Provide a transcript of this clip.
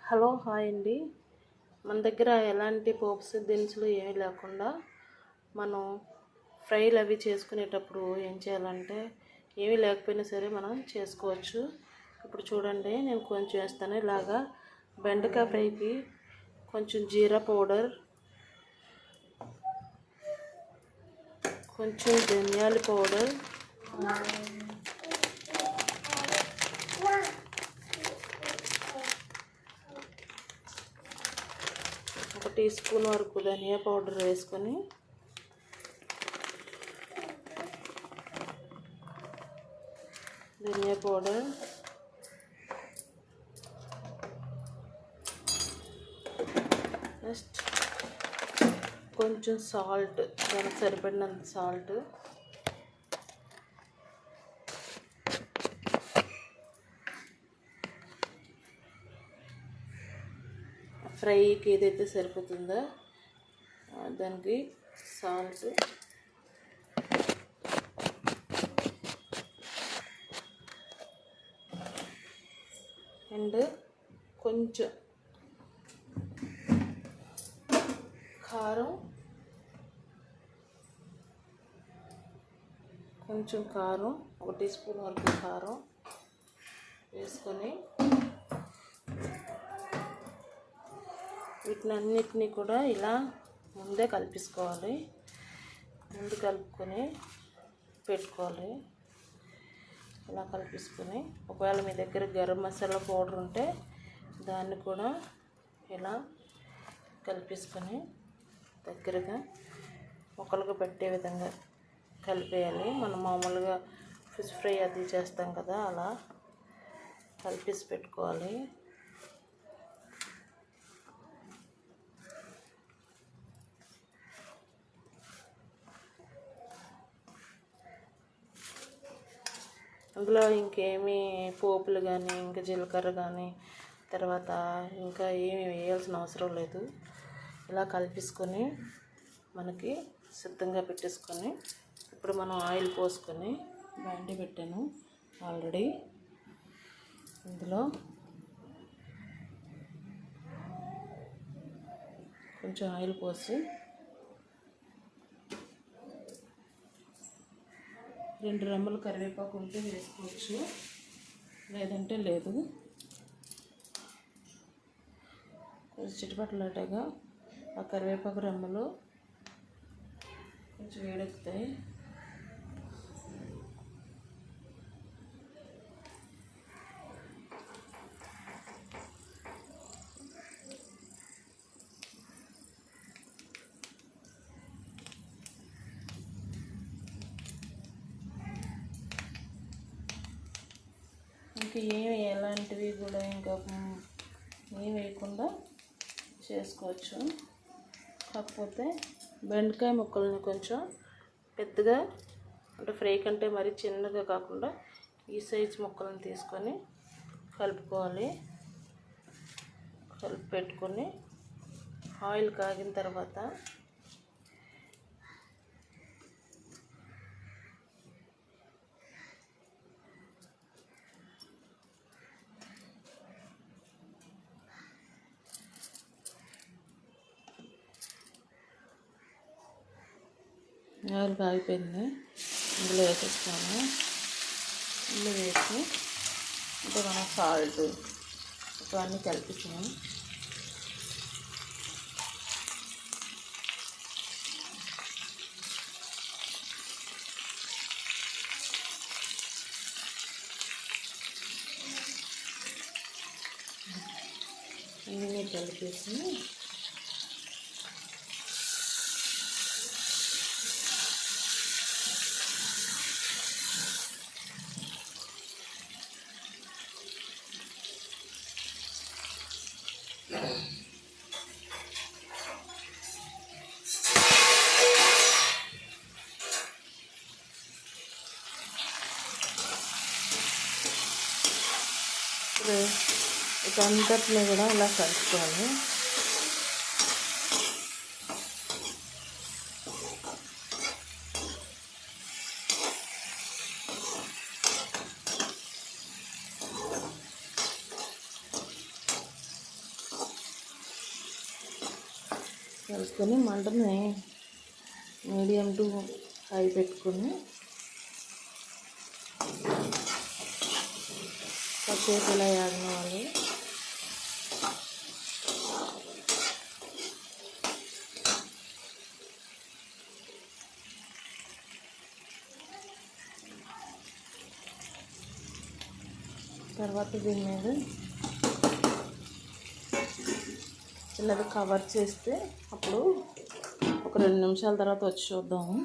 Hello hi అండి. మన దగ్గర ఎలాంటి పోప్స్ దినుసులు ఏమీ లేకుండా మనం ఫ్రైలు అవి చేసుకునేటప్పుడు ఏం చేయాలంటే ఏమీ లేకపోయినా సరే మనం చేసుకోవచ్చు. ఇప్పుడు చూడండి, నేను కొంచెం వేస్తాను. ఇలాగా బెండకాయ ఫ్రైకి కొంచెం జీరా పౌడర్, కొంచెం ధనియాల పౌడర్, ఒక టీ స్పూన్ వరకు ధనియా పౌడర్ వేసుకొని ధనియా పౌడర్, నెక్స్ట్ కొంచెం సాల్ట్, దానికి సరిపడినంత సాల్ట్, ఫ్రైకి ఏదైతే సరిపోతుందో దానికి సాల్ట్, అండ్ కొంచెం కారం, ఒక టీ స్పూన్ వరకు కారం వేసుకొని వీటినన్నిటినీ కూడా ఇలా ముందే కలిపేసుకోవాలి. ముందు కలుపుకొని పెట్టుకోవాలి. ఇలా కలిపేసుకొని ఒకవేళ మీ దగ్గర గరం మసాలా పౌడర్ ఉంటే దాన్ని కూడా ఇలా కలిపేసుకొని దగ్గరగా ముక్కలుగా పెట్టే విధంగా కలిపేయాలి. మనం మామూలుగా ఫిష్ ఫ్రై అది చేస్తాం కదా, అలా కలిపేసి పెట్టుకోవాలి. అందులో ఇంకేమీ పోపులు కానీ, ఇంకా జీలకర్ర కానీ, తర్వాత ఇంకా ఏమి వేయాల్సిన అవసరం లేదు. ఇలా కలిపేసుకొని మనకి సిద్ధంగా పెట్టేసుకొని ఇప్పుడు మనం ఆయిల్ పోసుకొని బాండీ పెట్టాను ఆల్రెడీ. ఇందులో కొంచెం ఆయిల్ పోసి 2 రెమ్మలు కరివేపాకు ఉంటే వేసుకోవచ్చు, లేదంటే లేదు. కొంచెం చిటపటలాటగా ఆ కరివేపాకు రెమ్మలు కొంచెం వేడెక్కుతాయి. ఇంకా ఎలాంటివి కూడా ఇంకా ఏం వేయకుండా చేసుకోవచ్చు. కాకపోతే బెండకాయ ముక్కల్ని కొంచెం పెద్దగా, అంటే ఫ్రై కంటే మరి చిన్నగా కాకుండా ఈ సైజు ముక్కలను తీసుకొని కలుపుకోవాలి. కలిపి పెట్టుకొని ఆయిల్ కాగిన తర్వాత ఆయిల్ కాగిపోయింది, ఇందులో వేసేస్తాము. ఇందులో వేసి అంటే మనం సాల్ట్ ఇవన్నీ కలిపించాము. ఇవన్నీ కలిపేసి ఇదంతటిని కూడా ఇలా కలుపుకోవాలి. కలుపుకొని మంటని మీడియం టు హై పెట్టుకొని కాసేపు ఇలా యాగనివ్వాలి. తర్వాత దీని మీద చిన్నది కవర్ చేస్తే అప్పుడు ఒక 2 నిమిషాల తర్వాత వచ్చి చూద్దాము.